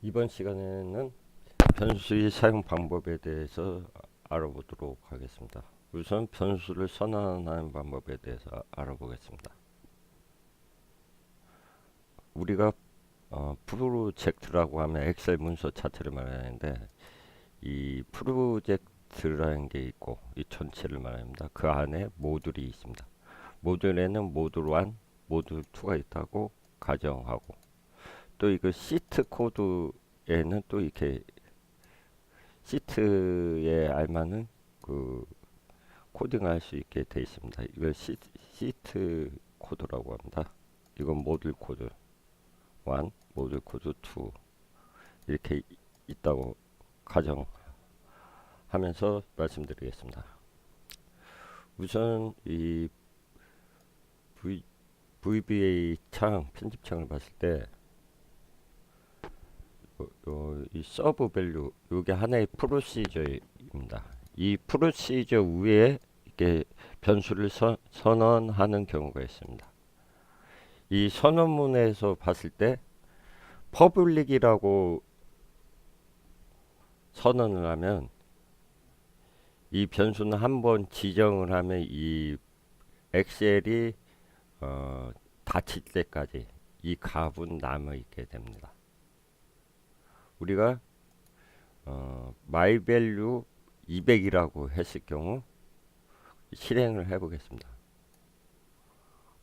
이번 시간에는 변수의 사용 방법에 대해서 알아보도록 하겠습니다. 우선 변수를 선언하는 방법에 대해서 알아보겠습니다. 우리가 프로젝트라고 하면 엑셀 문서 자체를 말하는데, 이 프로젝트라는 게 있고 이 전체를 말합니다. 그 안에 모듈이 있습니다. 모듈에는 모듈 1, 모듈 2가 있다고 가정하고, 또 이거 시트 코드에는 또 이렇게 시트에 알맞는 그 코딩할 수 있게 되어 있습니다. 이걸 시트 코드라고 합니다. 이건 모듈 코드 1, 모듈 코드 2 이렇게 있다고 가정하면서 말씀드리겠습니다. 우선 이 VBA 창, 편집창을 봤을 때 이 서브 밸류, 이게 하나의 프로시저입니다. 이 프로시저 위에 이렇게 변수를 선언하는 경우가 있습니다. 이 선언문에서 봤을 때 퍼블릭이라고 선언을 하면, 이 변수는 한번 지정을 하면 이 엑셀이 닫힐 때까지 이 값은 남아 있게 됩니다. 우리가 myValue 200이라고 했을 경우 실행을 해 보겠습니다.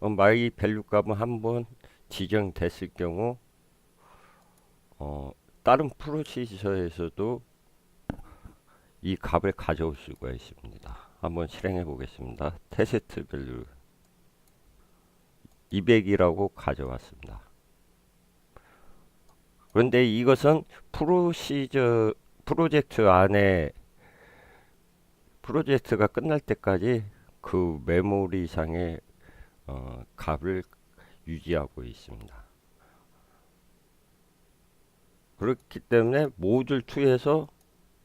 myValue 값은 한번 지정됐을 경우 다른 프로시저에서도 이 값을 가져올 수가 있습니다. 한번 실행해 보겠습니다. 테스트 밸류 200이라고 가져왔습니다. 그런데 이것은 프로젝트 안에 프로젝트가 끝날 때까지 그 메모리상의 값을 유지하고 있습니다. 그렇기 때문에 모듈 2에서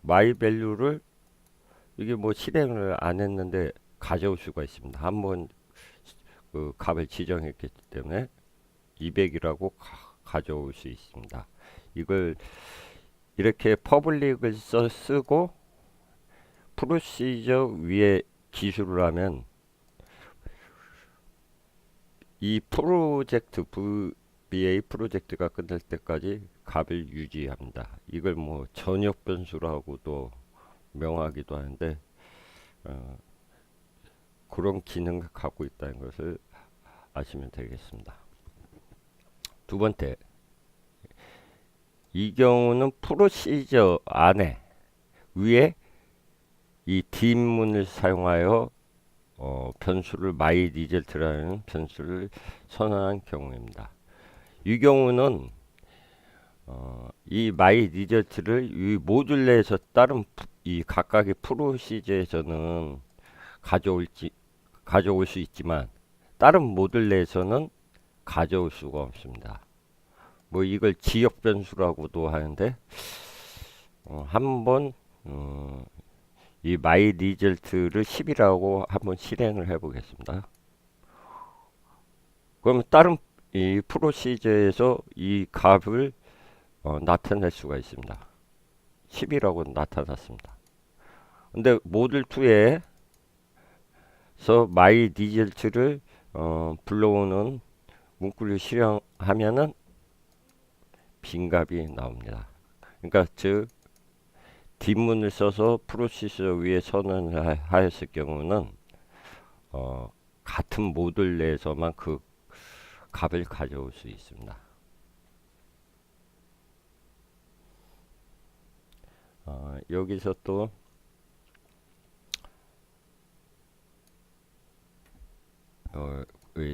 myValue를 이게 뭐 실행을 안 했는데 가져올 수가 있습니다. 한번 그 값을 지정했기 때문에 200이라고 가져올 수 있습니다. 이걸 이렇게 퍼블릭을 쓰고 프로시저 위에 기술을 하면 이 프로젝트 VBA 프로젝트가 끝날 때까지 값을 유지합니다. 이걸 뭐 전역 변수라고도 명하기도 하는데 그런 기능을 갖고 있다는 것을 아시면 되겠습니다. 두 번째, 이 경우는 프로시저 안에 위에 이 뒷문을 사용하여 변수를 myResult라는 변수를 선언한 경우입니다. 이 경우는 이 myResult를 이 모듈 내에서 다른 이 각각의 프로시저에서는 가져올 수 있지만 다른 모듈 내에서는 가져올 수가 없습니다. 뭐 이걸 지역 변수라고도 하는데 한번 이 myResult를 10이라고 한번 실행을 해 보겠습니다. 그럼 다른 이 프로시저에서 이 값을 나타낼 수가 있습니다. 10이라고 나타났습니다. 근데 모듈 2에서 myResult를 불러오는 문구를 실행하면은 빈값이 나옵니다. 그러니까 즉 뒷문을 써서 프로시저 위에 선언을 하였을 경우는 같은 모듈 내에서만 그 값을 가져올 수 있습니다. 여기서 또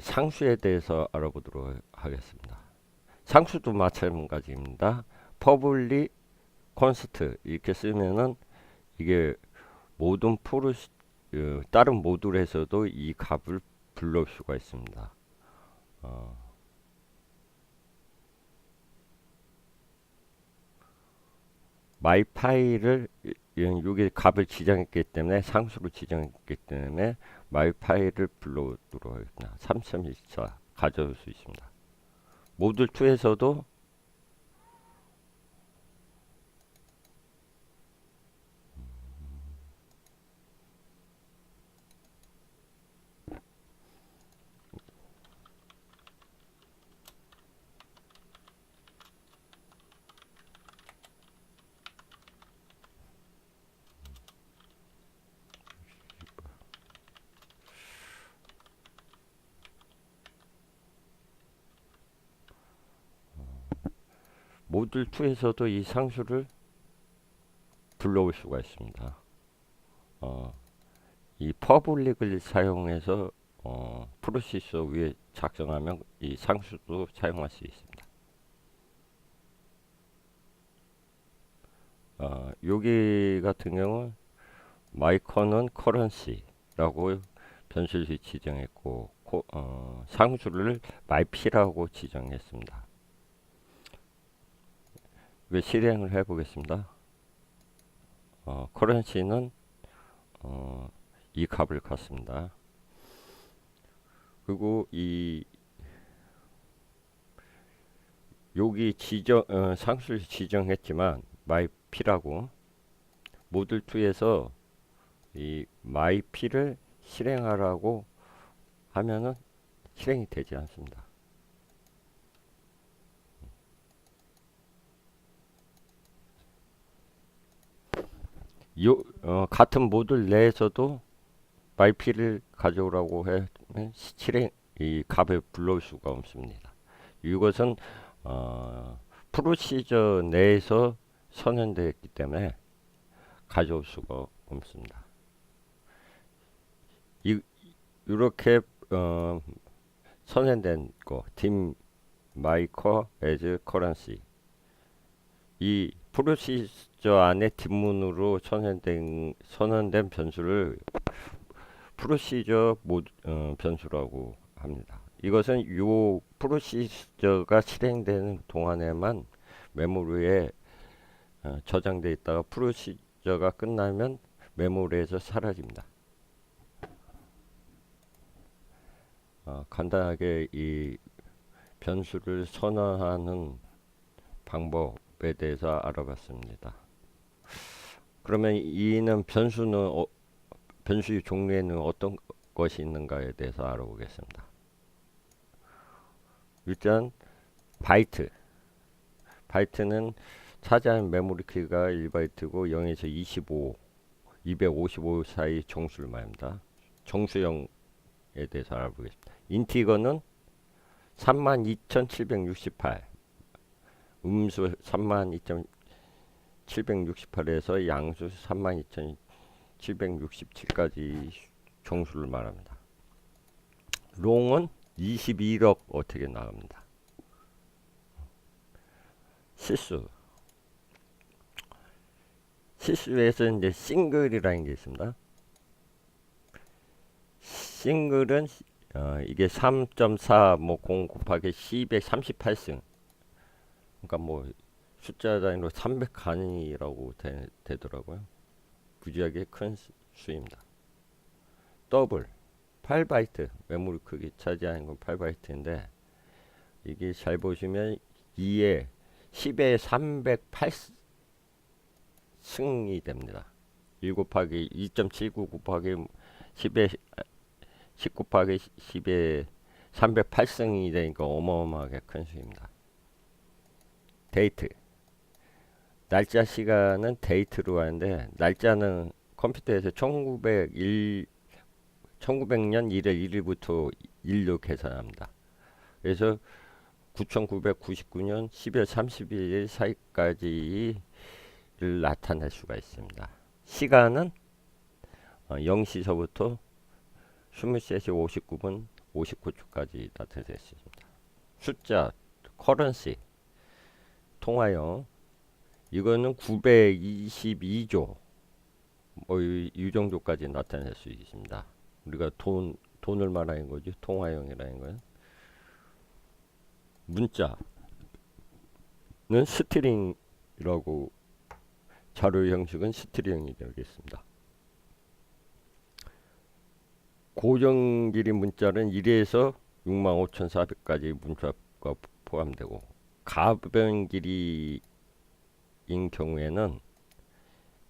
상수에 대해서 알아보도록 하겠습니다. 상수도 마찬가지입니다. 퍼블릭 콘스트 이렇게 쓰면은 이게 모든 다른 모듈에서도 이 값을 불러올 수가 있습니다. 마이 파일을 여기 값을 지정했기 때문에 상수로 지정했기 때문에 마이 파일을 불러오도록 하겠습니다. 3.14 가져올 수 있습니다. 모듈 2에서도 모듈 2에서도 이 상수를 불러올 수가 있습니다. 이 퍼블릭을 사용해서 프로세서 위에 작성하면 이 상수도 사용할 수 있습니다. 여기 같은 경우 마이커는 커런시라고 변수를 지정했고 상수를 myp라고 지정했습니다. 이거 실행을 해보겠습니다. 커런시는 이 값을 갖습니다. 그리고 여기 상수를 지정했지만 myp라고 모듈 2에서 이 myp를 실행하라고 하면은 실행이 되지 않습니다. 같은 모듈 내에서도 myp를 가져오라고 하면 이 값을 불러올 수가 없습니다. 이것은 프로시저 내에서 선언되었기 때문에 가져올 수가 없습니다. 이렇게 선언된 거 dim 마이커 as currency, 이 프로시저 안에 뒷문으로 선언된 변수를 프로시저 변수라고 합니다. 이것은 이 프로시저가 실행되는 동안에만 메모리에 저장되어 있다가 프로시저가 끝나면 메모리에서 사라집니다. 간단하게 이 변수를 선언하는 방법에 대해서 알아봤습니다. 그러면 이는 변수의 종류에는 어떤 것이 있는가에 대해서 알아보겠습니다. 일단 바이트는 차지하는 메모리 키가 1바이트고 0에서 255 사이 정수를 말합니다. 정수형에 대해서 알아보겠습니다. 인티거는 32,768, 음수 32,768에서 양수 32,767까지 정수를 말합니다. 롱은 21억 어떻게 나갑니다. 실수에서 이제 싱글이라는 게 있습니다. 싱글은 이게 3.4 0 곱하기 10의 38승, 그러니까 뭐 숫자 단위로 300간이라고 되더라고요. 무지하게 큰 수입니다. 더블 8바이트, 메모리 크기 차지하는 건 8바이트인데 이게 잘 보시면 2에 10에 308승이 됩니다. 1 곱하기 2.79 곱하기 10에 10 곱하기 10에 308승이 되니까 어마어마하게 큰 수입니다. 데이트, 날짜 시간은 데이트로 하는데 날짜는 컴퓨터에서 1900년 1월 1일부터 일로 계산합니다. 그래서 9999년 12월 31일 사이까지를 나타낼 수가 있습니다. 시간은 0시서부터 23시 59분 59초까지 나타낼 수 있습니다. 숫자, 커런시, 통화형, 이거는 922조 이 정도까지 나타낼 수 있습니다. 우리가 돈을 말하는 거죠. 통화형이라는 건. 문자는 스트링이라고, 자료 형식은 스트링이 되겠습니다. 고정 길이 문자는 1에서 65,400까지 문자가 포함되고, 가변 길이인 경우에는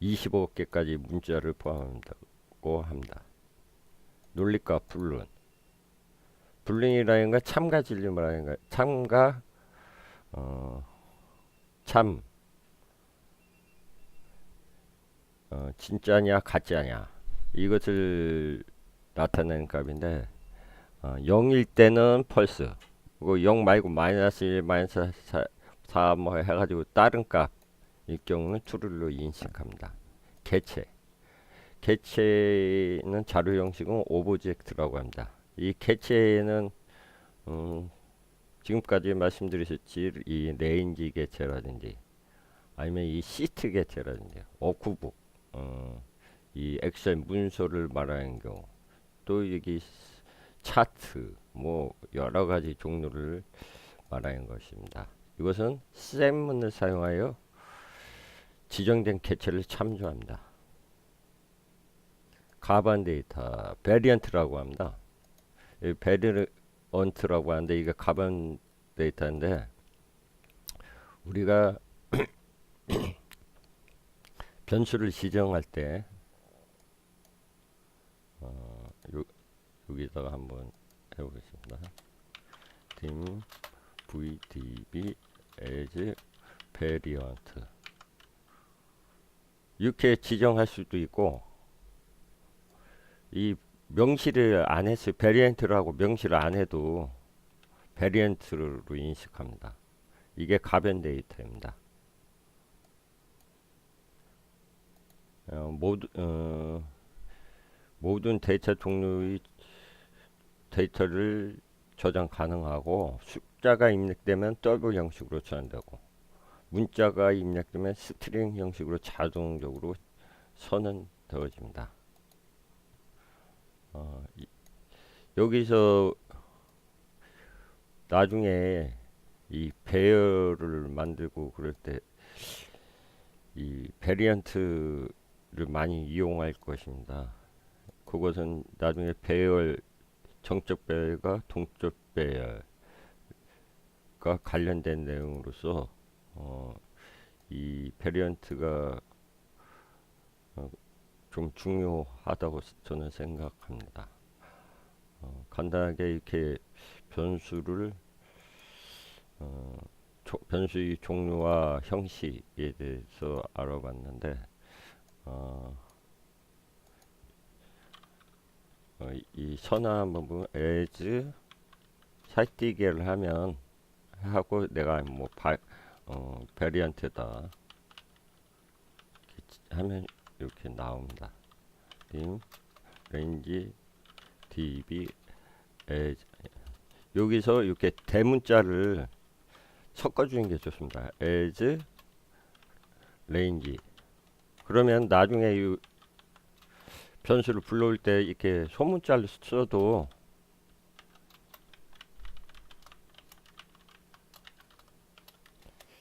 25개까지 문자를 포함한다고 합니다. 논리과 불륜, 불륜이라는 건 참가 진리 말하는 거, 참가 진짜냐 가짜냐 이것을 나타내는 값인데 0일 때는 펄스, 그리고 0 말고 마이너스 1, 마이너스 4 뭐 해가지고 다른 값일 경우는 true로 인식합니다. 개체는 자료 형식은 오브젝트라고 합니다. 이 개체는 지금까지 말씀드렸듯이 이 레인지 개체라든지 아니면 이 시트 개체라든지 워크북 이 엑셀 문서를 말하는 경우 또 여기 차트 뭐 여러 가지 종류를 말하는 것입니다. 이것은 셈문을 사용하여 지정된 개체를 참조합니다. 가반 데이터 베리언트라고 합니다. 이 베리언트라고 하는데 이게 가반 데이터인데 우리가 변수를 지정할 때 여기다가 한번 해보겠습니다. dim vdb as variant 이렇게 지정할 수도 있고 이 명시를 안 했어요. 베리언트라고 명시를 안 해도 베리언트로 인식합니다. 이게 가변 데이터입니다. 모든 데이터 종류의 데이터를 저장 가능하고 숫자가 입력되면 더블 형식으로 저장되고 문자가 입력되면 스트링 형식으로 자동적으로 선언되어집니다. 여기서 나중에 이 배열을 만들고 그럴 때 이 베리언트를 많이 이용할 것입니다. 그것은 나중에 배열, 정적 배열과 동적 배열과 관련된 내용으로서 이 베리언트가 좀 중요하다고 저는 생각합니다. 간단하게 이렇게 변수를 변수의 종류와 형식에 대해서 알아봤는데 이 선언 부분 as 살뛰기를 하면 하고 내가 뭐 베리언트다 하면 이렇게 나옵니다. dim range db as 여기서 이렇게 대문자를 섞어주는 게 좋습니다. as range 그러면 나중에 이 변수를 불러올 때 이렇게 소문자를 써도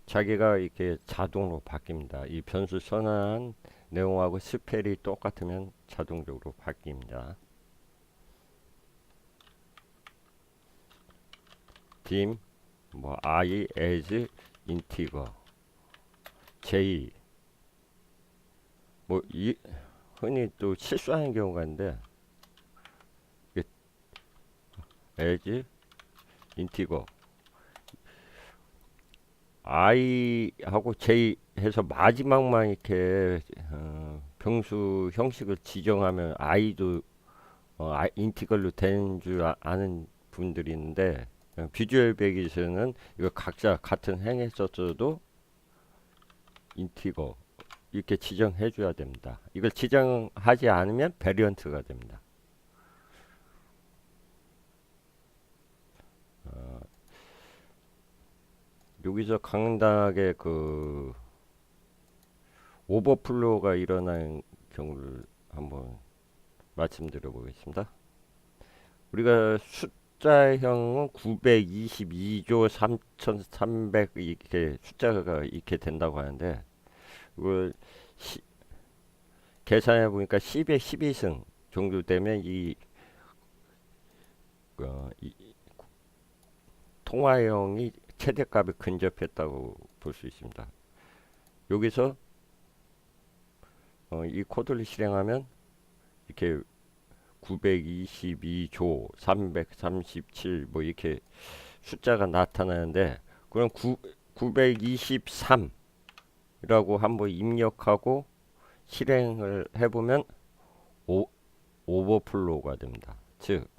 자기가 이렇게 자동으로 바뀝니다. 이 변수 선언한 내용하고 스펠이 똑같으면 자동적으로 바뀝니다. dim 뭐 I as integer j 뭐 흔히 또 실수하는 경우가 있는데 as integer I 하고 j 해서 마지막만 이렇게 병수 형식을 지정하면 i도 인티글로 되는 줄 아는 분들이 있는데 비주얼 베이직에서는 이거 각자 같은 행했었어도 인티거 이렇게 지정해 줘야 됩니다. 이걸 지정하지 않으면 베리언트가 됩니다. 여기서 간단하게 그 오버플로우가 일어나는 경우를 한번 말씀드려 보겠습니다. 우리가 숫자형은 922조 3300 이렇게 숫자가 이렇게 된다고 하는데 이걸 계산해 보니까 10의 12승 정도 되면 이 통화형이 최대값에 근접했다고 볼 수 있습니다. 여기서 이 코드를 실행하면 이렇게 922조 337 뭐 이렇게 숫자가 나타나는데 그럼 923 이라고 한번 입력하고 실행을 해보면 오버플로우가 됩니다. 즉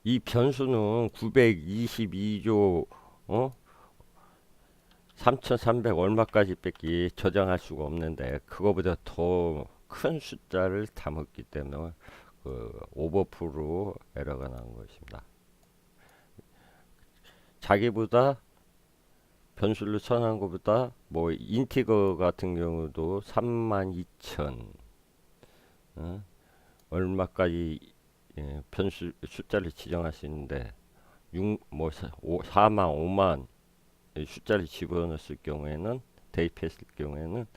이 변수는 922조 3300 얼마까지 뺏기 저장할 수가 없는데 그거보다 더 큰 숫자를 담았기 때문에 그 오버프로 에러가 나온 것입니다. 자기보다 변수를 선한 것보다 뭐 인티거 같은 경우도 32,000 얼마까지 변수 숫자를 지정할 수 있는데 4만 5만 숫자를 집어넣었을 경우에는 대입했을 경우에는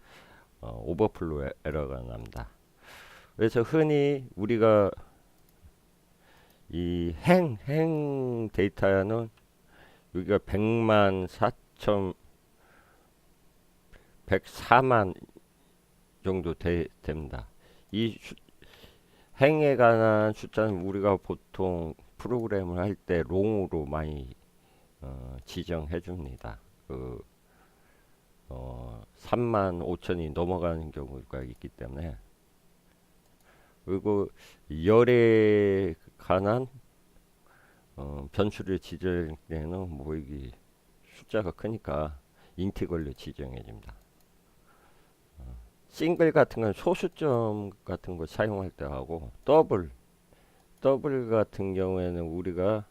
오버플로 에러가 납니다. 그래서 흔히 우리가 이 행 데이터는 여기가 100만 4천 104만 정도 됩니다. 이 행에 관한 숫자는 우리가 보통 프로그램을 할 때 롱으로 많이 지정해 줍니다. 3만 5천이 넘어가는 경우가 있기 때문에. 그리고 열에 관한 변수를 지정할 때는 뭐 이게 숫자가 크니까 인티걸로 지정해 줍니다. 싱글 같은 건 소수점 같은 거 사용할 때 하고 더블 같은 경우에는 우리가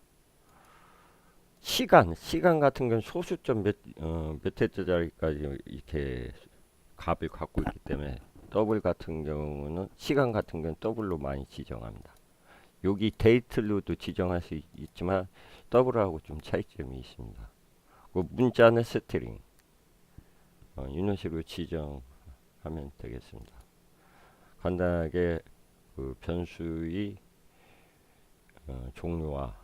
시간 같은 건 소수점 몇 회짜리까지 이렇게 값을 갖고 있기 때문에 더블 같은 경우는 시간 같은 건 더블로 많이 지정합니다. 여기 데이트로도 지정할 수 있지만 더블하고 좀 차이점이 있습니다. 그 문자는 스트링 이런 식으로 지정하면 되겠습니다. 간단하게 그 변수의 종류와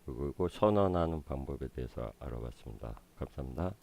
그리고 선언하는 방법에 대해서 알아봤습니다. 감사합니다.